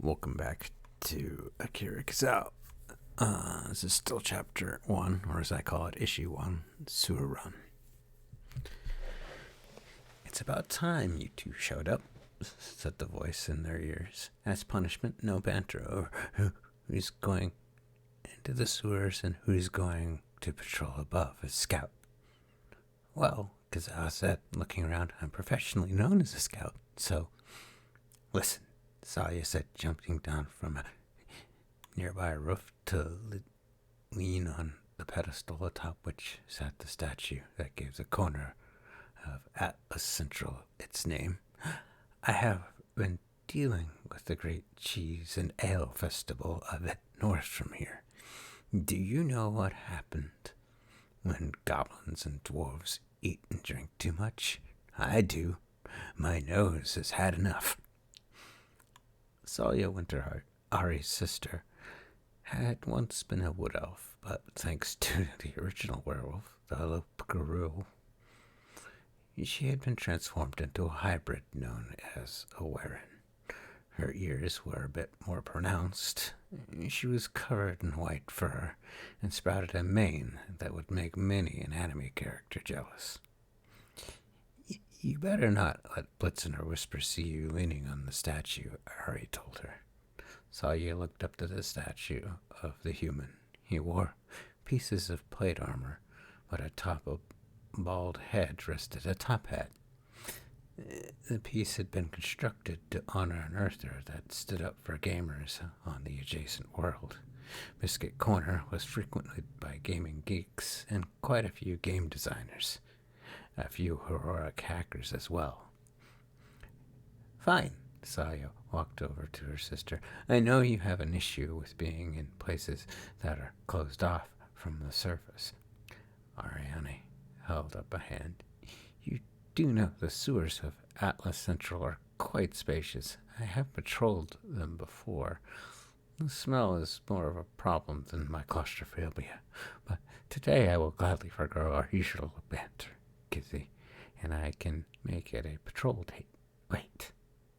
Welcome back to Akira Kizzau. This is still chapter 1, or as I call it, issue 1, Sewer Run. It's about time you two showed up, said the voice in their ears. As punishment, no banter over who's going into the sewers and who's going to patrol above as scout. Well, Kizzau said, looking around, I'm professionally known as a scout, so listen, Saya said, jumping down from a nearby roof to lean on the pedestal atop which sat the statue that gave the corner of Atlas Central its name. I have been dealing with the great cheese and ale festival a bit north from here. Do you know what happened when goblins and dwarves eat and drink too much? I do. My nose has had enough. Salia Winterheart, Ari's sister, had once been a wood elf, but thanks to the original werewolf, the Lopgarou, she had been transformed into a hybrid known as a Werin. Her ears were a bit more pronounced. She was covered in white fur and sprouted a mane that would make many an anime character jealous. You better not let Blitzen or Whisper see you leaning on the statue, Ari told her. Saya looked up to the statue of the human. He wore pieces of plate armor, but atop a bald head rested a top hat. The piece had been constructed to honor an earther that stood up for gamers on the adjacent world. Biscuit Corner was frequented by gaming geeks and quite a few game designers. A few heroic hackers as well. Fine, Saya walked over to her sister. I know you have an issue with being in places that are closed off from the surface. Ariane held up a hand. You do know the sewers of Atlas Central are quite spacious. I have patrolled them before. The smell is more of a problem than my claustrophobia, but today I will gladly forgo our usual banter, Kizzy, and I can make it a patrol date. Wait,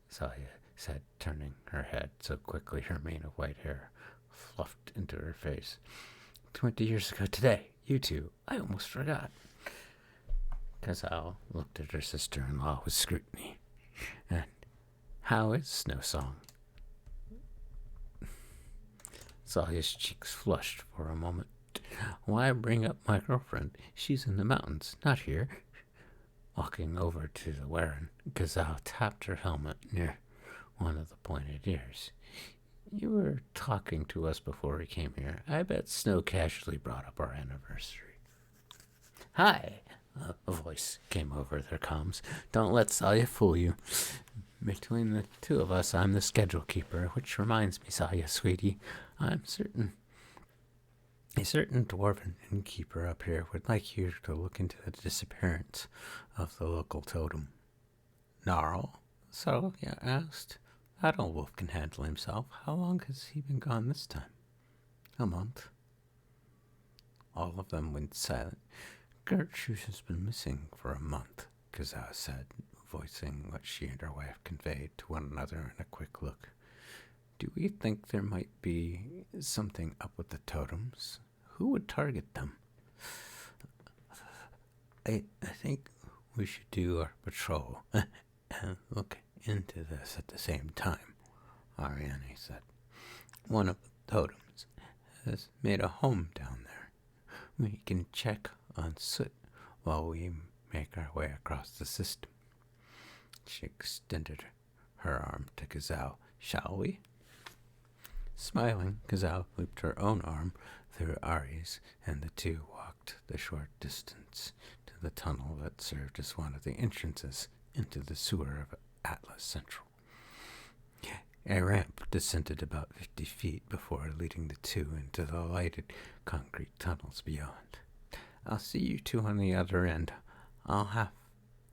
Saya said, turning her head so quickly her mane of white hair fluffed into her face. 20 years ago today, you two, I almost forgot. Kizzau looked at her sister-in-law with scrutiny. And how is Snow Song? Saya's cheeks flushed for a moment. Why bring up my girlfriend? She's in the mountains, not here. Walking over to the Werin, Kizzau tapped her helmet near one of the pointed ears. You were talking to us before we came here. I bet Snow casually brought up our anniversary. Hi, a voice came over their comms. Don't let Saya fool you. Between the two of us, I'm the schedule keeper, which reminds me, Saya, sweetie, I'm certain a certain dwarven innkeeper up here would like you to look into the disappearance of the local totem. Gnarl? So, you asked? That old wolf can handle himself. How long has he been gone this time? A month. All of them went silent. Gertrude has been missing for a month, Kizzau said, voicing what she and her wife conveyed to one another in a quick look. Do we think there might be something up with the totems? Who would target them? I think we should do our patrol and look into this at the same time, Ariane said. One of the totems has made a home down there. We can check on Soot while we make our way across the system. She extended her arm to Kizzau. Shall we? Smiling, Kizzau looped her own arm through Ari's, and the two walked the short distance to the tunnel that served as one of the entrances into the sewer of Atlas Central. A ramp descended about 50 feet before leading the two into the lighted concrete tunnels beyond. I'll see you two on the other end. I'll have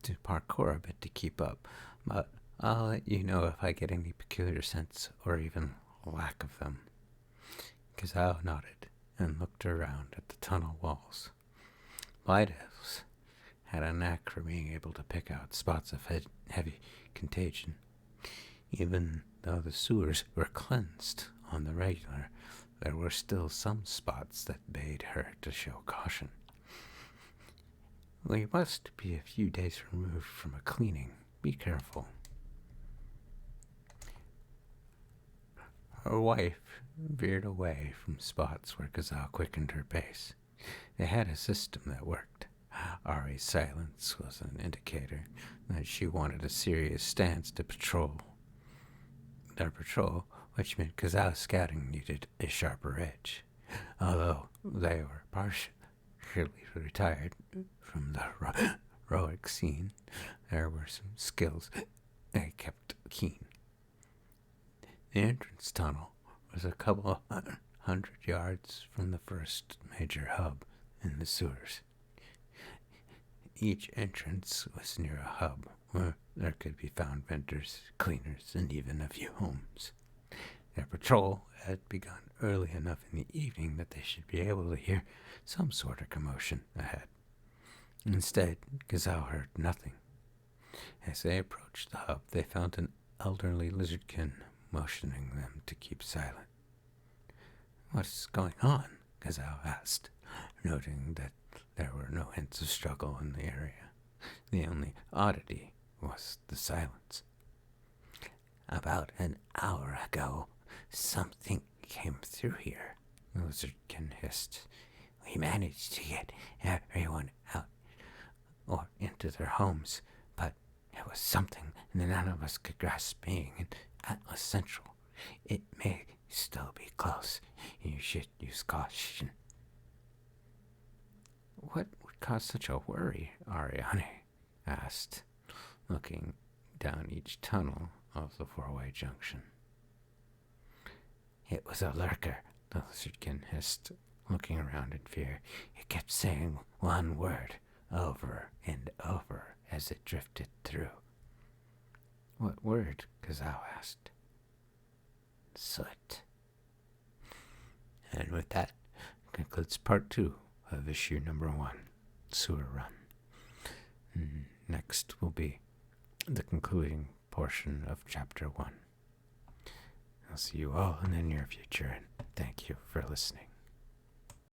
to parkour a bit to keep up, but I'll let you know if I get any peculiar scents or even lack of them. Kizzau nodded and looked around at the tunnel walls. White elves had a knack for being able to pick out spots of heavy contagion. Even though the sewers were cleansed on the regular, there were still some spots that bade her to show caution. We must be a few days removed from a cleaning. Be careful. Her wife veered away from spots where Kizzau quickened her pace. They had a system that worked. Ari's silence was an indicator that she wanted a serious stance to patrol. Their patrol, which meant Kizzau's scouting needed a sharper edge. Although they were partially retired from the heroic scene, there were some skills they kept keen. The entrance tunnel was a couple 100 yards from the first major hub in the sewers. Each entrance was near a hub where there could be found vendors, cleaners, and even a few homes. Their patrol had begun early enough in the evening that they should be able to hear some sort of commotion ahead. Instead, Kizzau heard nothing. As they approached the hub, they found an elderly lizardkin motioning them to keep silent. "What's going on?" Kizzau asked, noting that there were no hints of struggle in the area. The only oddity was the silence. "About an hour ago, something came through here," the lizardkin hissed. "We managed to get everyone out or into their homes, but it was something none of us could grasp, being in Atlas Central. It may still be close. You should use caution." "What would cause such a worry?" Ariane asked, looking down each tunnel of the four-way junction. "It was a lurker," the lizardkin hissed, looking around in fear. "It kept saying one word over and over as it drifted through." "What word?" Kizzau asked. "Soot." And with that concludes part 2 of issue number 1, Sewer Run. Next will be the concluding portion of chapter 1. I'll see you all in the near future, and thank you for listening.